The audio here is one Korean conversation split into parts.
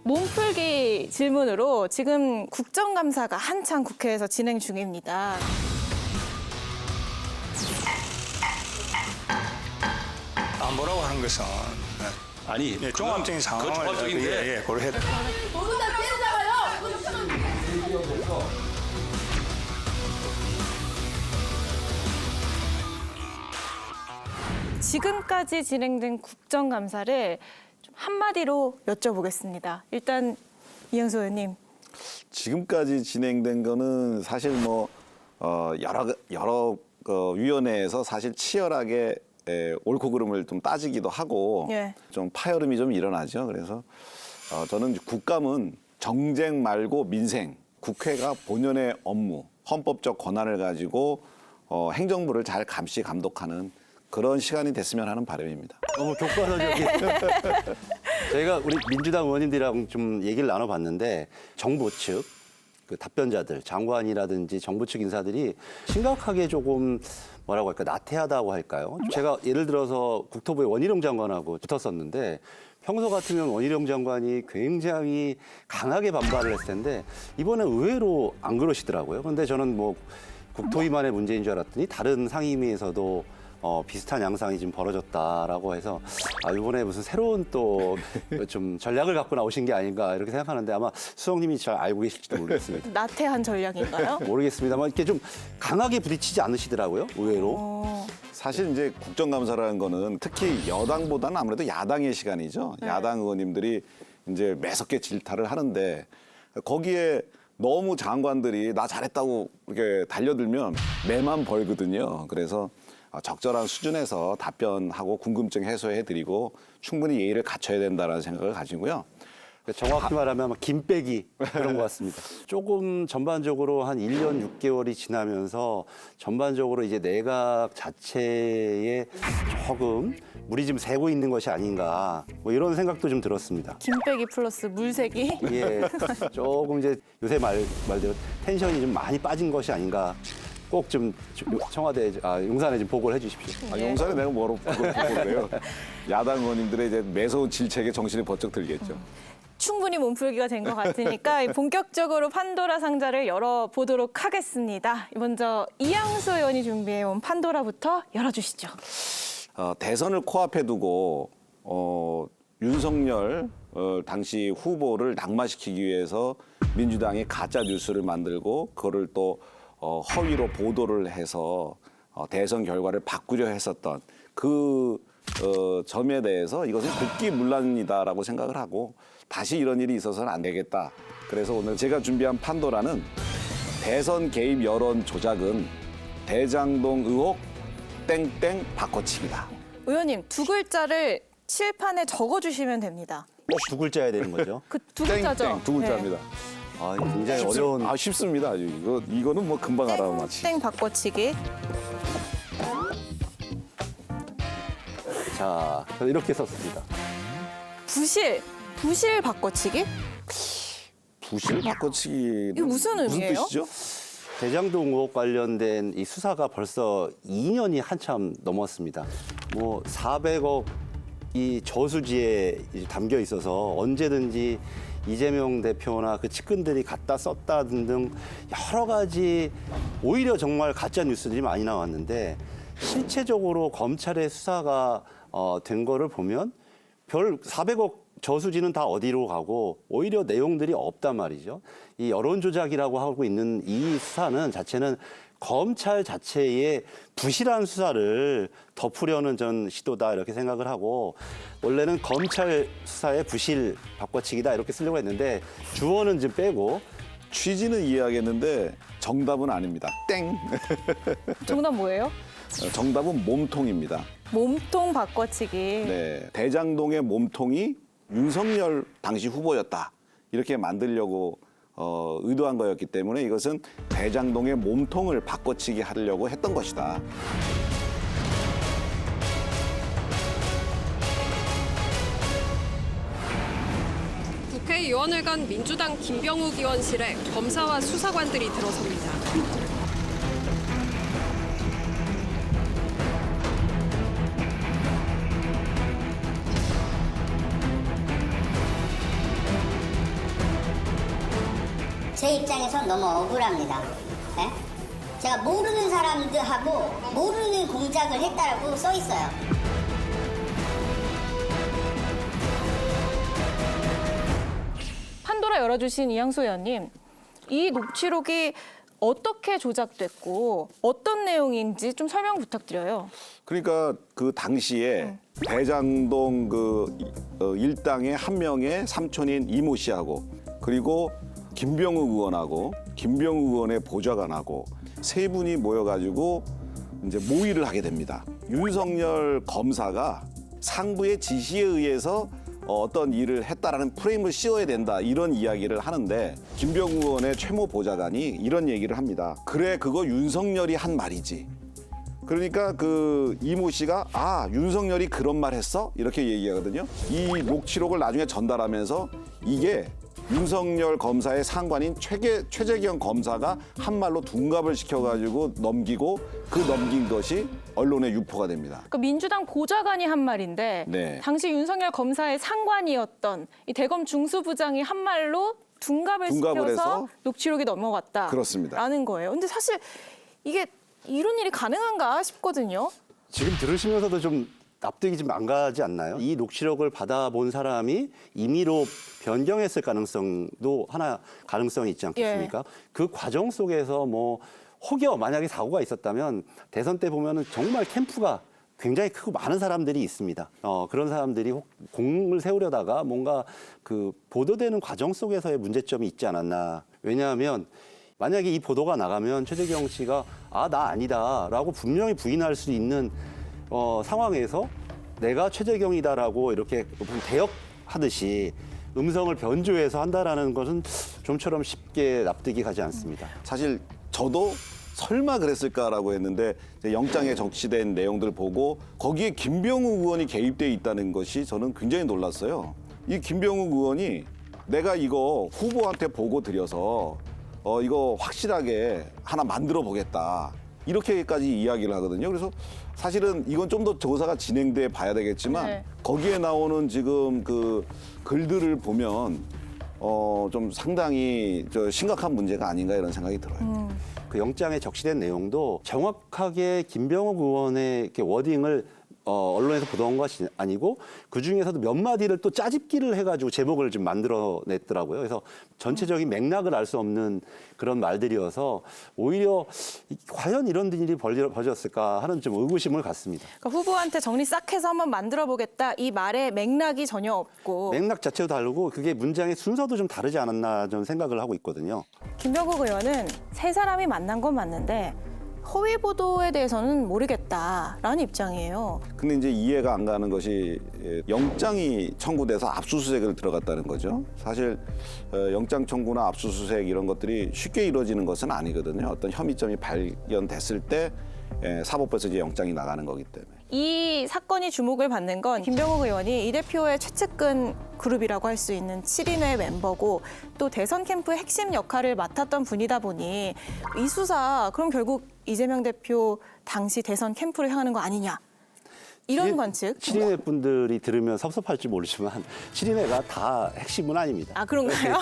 몸풀기 질문으로 지금 국정감사가 한창 국회에서 진행 중입니다. 안 보라고 하는 것은 아니, 종합적인 상황을 주관적인데. 고려해야 돼. 모두 다 때리다가요. 지금까지 진행된 국정감사를 좀 한마디로 여쭤보겠습니다. 일단 이영수 의원님. 지금까지 진행된 거는 사실 뭐 여러 위원회에서 사실 치열하게 옳고 그름을 좀 따지기도 하고 예. 좀 파열음이 좀 일어나죠. 그래서 저는 국감은 정쟁 말고 민생, 국회가 본연의 업무, 헌법적 권한을 가지고 행정부를 잘 감시 감독하는 그런 시간이 됐으면 하는 바람입니다. 너무 교과서적인. 저희가 우리 민주당 의원님들이랑 좀 얘기를 나눠봤는데 정부 측 그 답변자들, 장관이라든지 정부 측 인사들이 심각하게 조금 뭐라고 할까 나태하다고 할까요? 제가 예를 들어서 국토부의 원희룡 장관하고 붙었었는데 평소 같으면 원희룡 장관이 굉장히 강하게 반발을 했을 텐데 이번에 의외로 안 그러시더라고요. 그런데 저는 뭐 국토위만의 문제인 줄 알았더니 다른 상임위에서도 비슷한 양상이 지금 벌어졌다라고 해서 이번에 무슨 새로운 또 좀 전략을 갖고 나오신 게 아닌가 이렇게 생각하는데 아마 수석님이 잘 알고 계실지도 모르겠습니다. 나태한 전략인가요? 모르겠습니다만 이렇게 좀 강하게 부딪히지 않으시더라고요, 의외로. 사실 이제 국정감사라는 거는 특히 여당보다는 아무래도 야당의 시간이죠. 네. 야당 의원님들이 이제 매섭게 질타를 하는데 거기에 너무 장관들이 나 잘했다고 이렇게 달려들면 매만 벌거든요. 그래서 적절한 수준에서 답변하고 궁금증 해소해드리고 충분히 예의를 갖춰야 된다는 생각을 가지고요. 정확히 말하면 김빼기 그런 것 같습니다. 조금 전반적으로 한 1년 6개월이 지나면서 전반적으로 이제 내각 자체에 조금 물이 좀 새고 있는 것이 아닌가 뭐 이런 생각도 좀 들었습니다. 김빼기 플러스 물새기. 예, 조금 이제 요새 말대로 텐션이 좀 많이 빠진 것이 아닌가. 꼭 좀 청와대, 용산에 좀 보고를 해주십시오. 용산에 내가 뭐로 보고를 해요. 야당 의원님들의 이제 매서운 질책에 정신이 번쩍 들겠죠. 충분히 몸풀기가 된 것 같으니까 본격적으로 판도라 상자를 열어보도록 하겠습니다. 먼저 이양수 의원이 준비해온 판도라부터 열어주시죠. 대선을 코앞에 두고 윤석열 당시 후보를 낙마시키기 위해서 민주당이 가짜 뉴스를 만들고 그거를 또 허위로 보도를 해서 대선 결과를 바꾸려 했었던 그 점에 대해서 이것은 국기문란이다라고 생각을 하고 다시 이런 일이 있어서는 안 되겠다. 그래서 오늘 제가 준비한 판도라는 대선 개입 여론 조작은 대장동 의혹 땡땡 바꿔치기다. 의원님, 두 글자를 칠판에 적어주시면 됩니다. 꼭 두 글자여야 되는 거죠. 그 두 글자죠? 땡땡 두 글자입니다. 굉장히 어려운. 쉽습니다. 아주 이거는 뭐 금방 알아맞히. 땡 바꿔치기. 자, 이렇게 썼습니다. 부실 바꿔치기? 부실 바꿔치기. 이거 무슨 의미예요? 뜻이죠? 대장동 의혹 관련된 이 수사가 벌써 2년이 한참 넘었습니다. 뭐 400억이 저수지에 담겨 있어서 언제든지 이재명 대표나 그 측근들이 갖다 썼다 등등 여러 가지 오히려 정말 가짜 뉴스들이 많이 나왔는데 실체적으로 검찰의 수사가 된 거를 보면 별 400억 저수지는 다 어디로 가고 오히려 내용들이 없단 말이죠. 이 여론 조작이라고 하고 있는 이 수사는 자체는 검찰 자체의 부실한 수사를 덮으려는 전 시도다 이렇게 생각을 하고 원래는 검찰 수사의 부실 바꿔치기다 이렇게 쓰려고 했는데 주어는 좀 빼고 취지는 이해하겠는데 정답은 아닙니다. 땡. 정답 뭐예요? 정답은 몸통입니다. 몸통 바꿔치기. 네, 대장동의 몸통이 윤석열 당시 후보였다. 이렇게 만들려고 의도한 거였기 때문에 이것은 대장동의 몸통을 바꿔치기 하려고 했던 것이다. 국회의원을 간 민주당 김병욱 의원실에 검사와 수사관들이 들어섭니다. 제 입장에서 너무 억울합니다. 네? 제가 모르는 사람들하고 모르는 공작을 했다라고 써 있어요. 판도라 열어주신 이양수 의원님, 이 녹취록이 어떻게 조작됐고 어떤 내용인지 좀 설명 부탁드려요. 그러니까 그 당시에 대장동 그 일당의 한 명의 삼촌인 이모 씨하고 그리고 김병욱 의원하고 김병욱 의원의 보좌관하고 세 분이 모여가지고 이제 모의를 하게 됩니다. 윤석열 검사가 상부의 지시에 의해서 어떤 일을 했다라는 프레임을 씌워야 된다 이런 이야기를 하는데 김병욱 의원의 최모 보좌관이 이런 얘기를 합니다. 그래 그거 윤석열이 한 말이지. 그러니까 그 이모 씨가 아 윤석열이 그런 말 했어? 이렇게 얘기하거든요. 이 녹취록을 나중에 전달하면서 이게 윤석열 검사의 상관인 최재경 검사가 한 말로 둔갑을 시켜가지고 넘기고 그 넘긴 것이 언론에 유포가 됩니다. 그러니까 민주당 보좌관이 한 말인데 네. 당시 윤석열 검사의 상관이었던 이 대검 중수부장이 한 말로 둔갑을 시켜서 해서 녹취록이 넘어갔다. 그렇습니다. 라는 거예요. 근데 사실 이게 이런 일이 가능한가 싶거든요. 지금 들으시면서도 좀 납득이 좀 안 가지 않나요? 이 녹취록을 받아본 사람이 임의로 변경했을 가능성도 하나 가능성이 있지 않겠습니까? 그 과정 속에서 뭐 혹여 만약에 사고가 있었다면 대선 때 보면은 정말 캠프가 굉장히 크고 많은 사람들이 있습니다. 그런 사람들이 공을 세우려다가 뭔가 그 보도되는 과정 속에서의 문제점이 있지 않았나. 왜냐하면 만약에 이 보도가 나가면 최재경 씨가 아, 나 아니다라고 분명히 부인할 수 있는 상황에서 내가 최재경이다라고 이렇게 대역하듯이 음성을 변조해서 한다라는 것은 좀처럼 쉽게 납득이 가지 않습니다. 사실 저도 설마 그랬을까라고 했는데 이제 영장에 적시된 내용들 보고 거기에 김병욱 의원이 개입돼 있다는 것이 저는 굉장히 놀랐어요. 이 김병욱 의원이 내가 이거 후보한테 보고 드려서 이거 확실하게 하나 만들어 보겠다. 이렇게까지 이야기를 하거든요. 그래서 사실은 이건 좀 더 조사가 진행돼 봐야 되겠지만 네. 거기에 나오는 지금 그 글들을 보면 좀 상당히 심각한 문제가 아닌가 이런 생각이 들어요. 그 영장에 적시된 내용도 정확하게 김병욱 의원의 이렇게 워딩을 언론에서 보도한 것이 아니고 그 중에서도 몇 마디를 또 짜집기를 해가지고 제목을 좀 만들어냈더라고요. 그래서 전체적인 맥락을 알 수 없는 그런 말들이어서 오히려 과연 이런 일이 벌어졌을까 하는 좀 의구심을 갖습니다. 그러니까 후보한테 정리 싹 해서 한번 만들어 보겠다. 이 말에 맥락이 전혀 없고. 맥락 자체도 다르고 그게 문장의 순서도 좀 다르지 않았나 좀 생각을 하고 있거든요. 김병욱 의원은 세 사람이 만난 건 맞는데 허위 보도에 대해서는 모르겠다라는 입장이에요. 근데 이제 이해가 안 가는 것이 영장이 청구돼서 압수수색을 들어갔다는 거죠. 사실 영장 청구나 압수수색 이런 것들이 쉽게 이루어지는 것은 아니거든요. 어떤 혐의점이 발견됐을 때 사법부에서 이제 영장이 나가는 거기 때문에. 이 사건이 주목을 받는 건 김병욱 의원이 이 대표의 최측근 그룹이라고 할 수 있는 7인의 멤버고 또 대선 캠프의 핵심 역할을 맡았던 분이다 보니 이 수사 그럼 결국 이재명 대표 당시 대선 캠프를 향하는 거 아니냐 이런 관측. 7인회 분들이 들으면 섭섭할지 모르지만 7인회가 다 핵심은 아닙니다. 아 그런가요?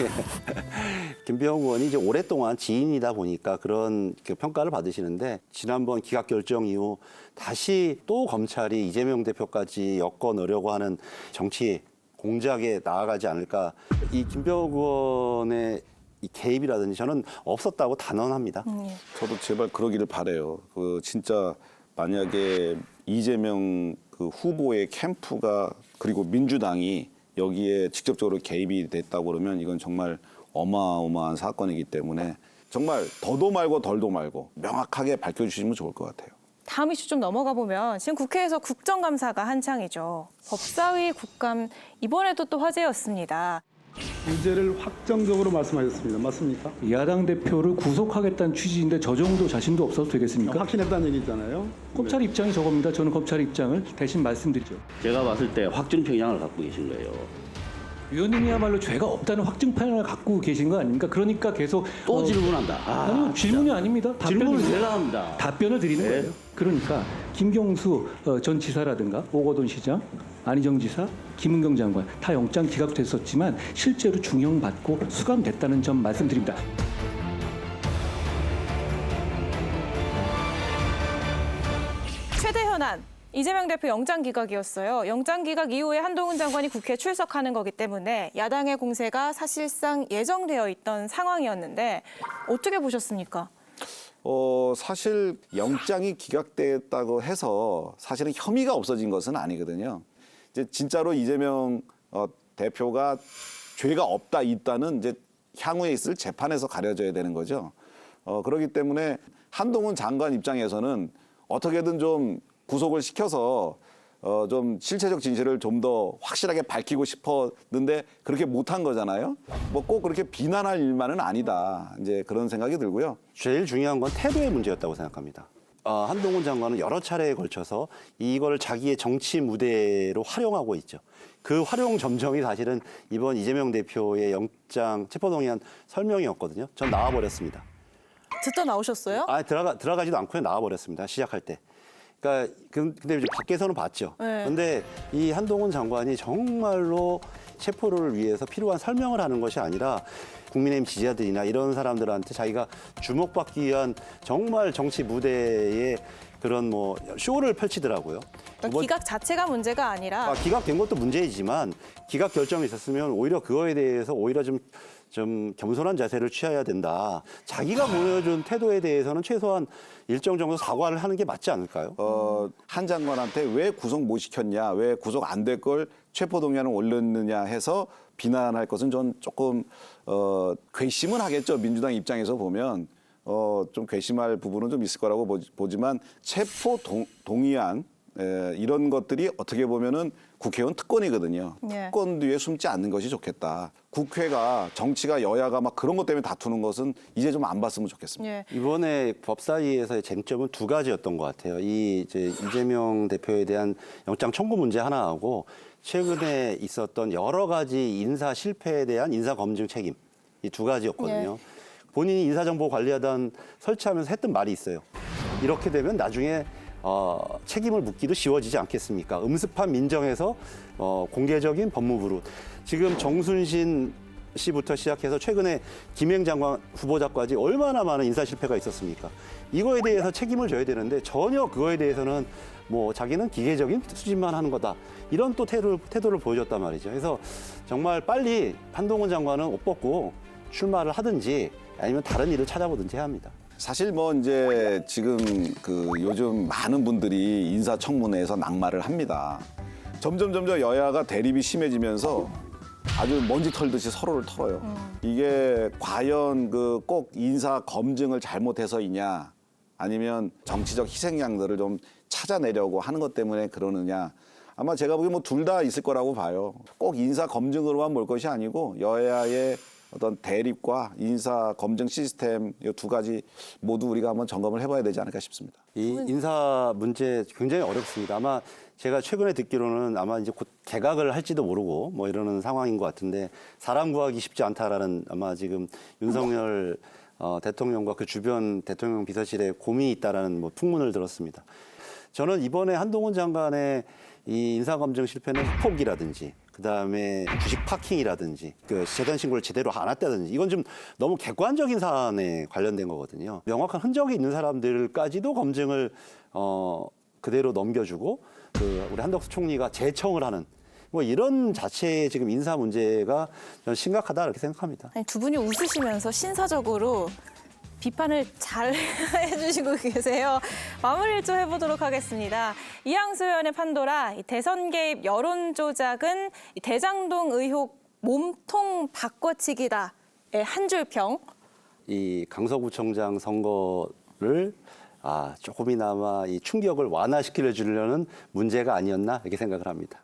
김병욱 의원이 이제 오랫동안 지인이다 보니까 그런 평가를 받으시는데 지난번 기각 결정 이후 다시 또 검찰이 이재명 대표까지 엮어 넣으려고 하는 정치 공작에 나아가지 않을까. 이 김병욱 의원의 이 개입이라든지 저는 없었다고 단언합니다. 저도 제발 그러기를 바라요. 그 진짜 만약에 이재명 그 후보의 캠프가 그리고 민주당이 여기에 직접적으로 개입이 됐다고 그러면 이건 정말 어마어마한 사건이기 때문에 정말 더도 말고 덜도 말고 명확하게 밝혀주시면 좋을 것 같아요. 다음 이슈 좀 넘어가 보면 지금 국회에서 국정감사가 한창이죠. 법사위 국감 이번에도 또 화제였습니다. 유죄를 확정적으로 말씀하셨습니다. 맞습니까? 야당 대표를 구속하겠다는 취지인데 저 정도 자신도 없어도 되겠습니까? 확신했다는 얘기잖아요. 검찰 입장이 저겁니다. 저는 검찰 입장을 대신 말씀드리죠. 제가 봤을 때 확증 편향을 갖고 계신 거예요. 위원님이야말로 죄가 없다는 확증판을 갖고 계신 거 아닙니까? 그러니까 계속 또 질문한다. 아니요, 질문이 아닙니다. 질문을 답변입니다. 제가 합니다. 답변을 드리는 네. 거예요. 그러니까 김경수 전 지사라든가 오거돈 시장, 안희정 지사, 김은경 장관 다 영장 기각됐었지만 실제로 중형받고 수감됐다는 점 말씀드립니다. 현안. 이재명 대표 영장 기각이었어요. 영장 기각 이후에 한동훈 장관이 국회에 출석하는 거기 때문에 야당의 공세가 사실상 예정되어 있던 상황이었는데 어떻게 보셨습니까? 사실 영장이 기각됐다고 해서 사실은 혐의가 없어진 것은 아니거든요. 이제 진짜로 이재명 대표가 죄가 없다 있다는 이제 향후에 있을 재판에서 가려져야 되는 거죠. 그렇기 때문에 한동훈 장관 입장에서는 어떻게든 좀 구속을 시켜서 좀 실체적 진실을 좀 더 확실하게 밝히고 싶었는데 그렇게 못한 거잖아요. 뭐 꼭 그렇게 비난할 일만은 아니다. 이제 그런 생각이 들고요. 제일 중요한 건 태도의 문제였다고 생각합니다. 한동훈 장관은 여러 차례에 걸쳐서 이걸 자기의 정치 무대로 활용하고 있죠. 그 활용 점정이 사실은 이번 이재명 대표의 영장 체포동의안 설명이었거든요. 전 나와버렸습니다. 듣다 나오셨어요? 들어가지도 않고요. 나와버렸습니다. 시작할 때. 그러니까 근데 이제 밖에서는 봤죠. 네. 근데 이 한동훈 장관이 정말로 체포를 위해서 필요한 설명을 하는 것이 아니라 국민의힘 지지자들이나 이런 사람들한테 자기가 주목받기 위한 정말 정치 무대에 그런 뭐 쇼를 펼치더라고요. 그러니까 기각 자체가 문제가 아니라 기각된 것도 문제이지만 기각 결정이 있었으면 오히려 그거에 대해서 오히려 좀 겸손한 자세를 취해야 된다. 자기가 보여준 태도에 대해서는 최소한 일정 정도 사과를 하는 게 맞지 않을까요? 한 장관한테 왜 구속 못 시켰냐, 왜 구속 안 될 걸 체포동의안을 올렸느냐 해서 비난할 것은 전 조금 괘씸은 하겠죠. 민주당 입장에서 보면 좀 괘씸할 부분은 좀 있을 거라고 보지만 체포동의안 이런 것들이 어떻게 보면은 국회의원 특권이거든요. 예. 특권 뒤에 숨지 않는 것이 좋겠다. 국회가 정치가 여야가 막 그런 것 때문에 다투는 것은 이제 좀 안 봤으면 좋겠습니다. 예. 이번에 법사위에서의 쟁점은 두 가지였던 것 같아요. 이재명 대표에 대한 영장 청구 문제 하나하고 최근에 있었던 여러 가지 인사 실패에 대한 인사 검증 책임 이 두 가지였거든요. 본인이 인사정보관리하던 설치하면서 했던 말이 있어요. 이렇게 되면 나중에 책임을 묻기도 쉬워지지 않겠습니까? 음습한 민정에서 공개적인 법무부로. 지금 정순신 씨부터 시작해서 최근에 김행 장관 후보자까지 얼마나 많은 인사 실패가 있었습니까? 이거에 대해서 책임을 져야 되는데 전혀 그거에 대해서는 뭐 자기는 기계적인 수집만 하는 거다. 이런 또 태도를 보여줬단 말이죠. 그래서 정말 빨리 한동훈 장관은 옷 벗고 출마를 하든지 아니면 다른 일을 찾아보든지 해야 합니다. 사실 뭐 이제 지금 요즘 많은 분들이 인사청문회에서 낙마를 합니다. 점점 여야가 대립이 심해지면서 아주 먼지 털듯이 서로를 털어요. 이게 과연 꼭 인사 검증을 잘못해서이냐 아니면 정치적 희생양들을 좀 찾아내려고 하는 것 때문에 그러느냐. 아마 제가 보기엔 뭐 둘 다 있을 거라고 봐요. 꼭 인사 검증으로만 볼 것이 아니고 여야의 어떤 대립과 인사 검증 시스템 이 두 가지 모두 우리가 한번 점검을 해봐야 되지 않을까 싶습니다. 이 인사 문제 굉장히 어렵습니다. 아마 제가 최근에 듣기로는 아마 이제 곧 개각을 할지도 모르고 뭐 이러는 상황인 것 같은데 사람 구하기 쉽지 않다라는 아마 지금 윤석열 대통령과 그 주변 대통령 비서실에 고민이 있다라는 뭐 풍문을 들었습니다. 저는 이번에 한동훈 장관의 이 인사검증 실패는 학폭이라든지 그다음에 주식 파킹이라든지 재산 신고를 제대로 안 했다든지 이건 좀 너무 객관적인 사안에 관련된 거거든요. 명확한 흔적이 있는 사람들까지도 검증을 그대로 넘겨주고 우리 한덕수 총리가 재청을 하는 뭐 이런 자체의 지금 인사 문제가 저는 심각하다 이렇게 생각합니다. 아니, 두 분이 웃으시면서 신사적으로 비판을 잘 해주시고 계세요. 마무리를 좀 해보도록 하겠습니다. 이항수 의원의 판도라, 대선 개입 여론 조작은 대장동 의혹 몸통 바꿔치기다의 한 줄 평. 이 강서구청장 선거를 조금이나마 이 충격을 완화시키려는 문제가 아니었나 이렇게 생각을 합니다.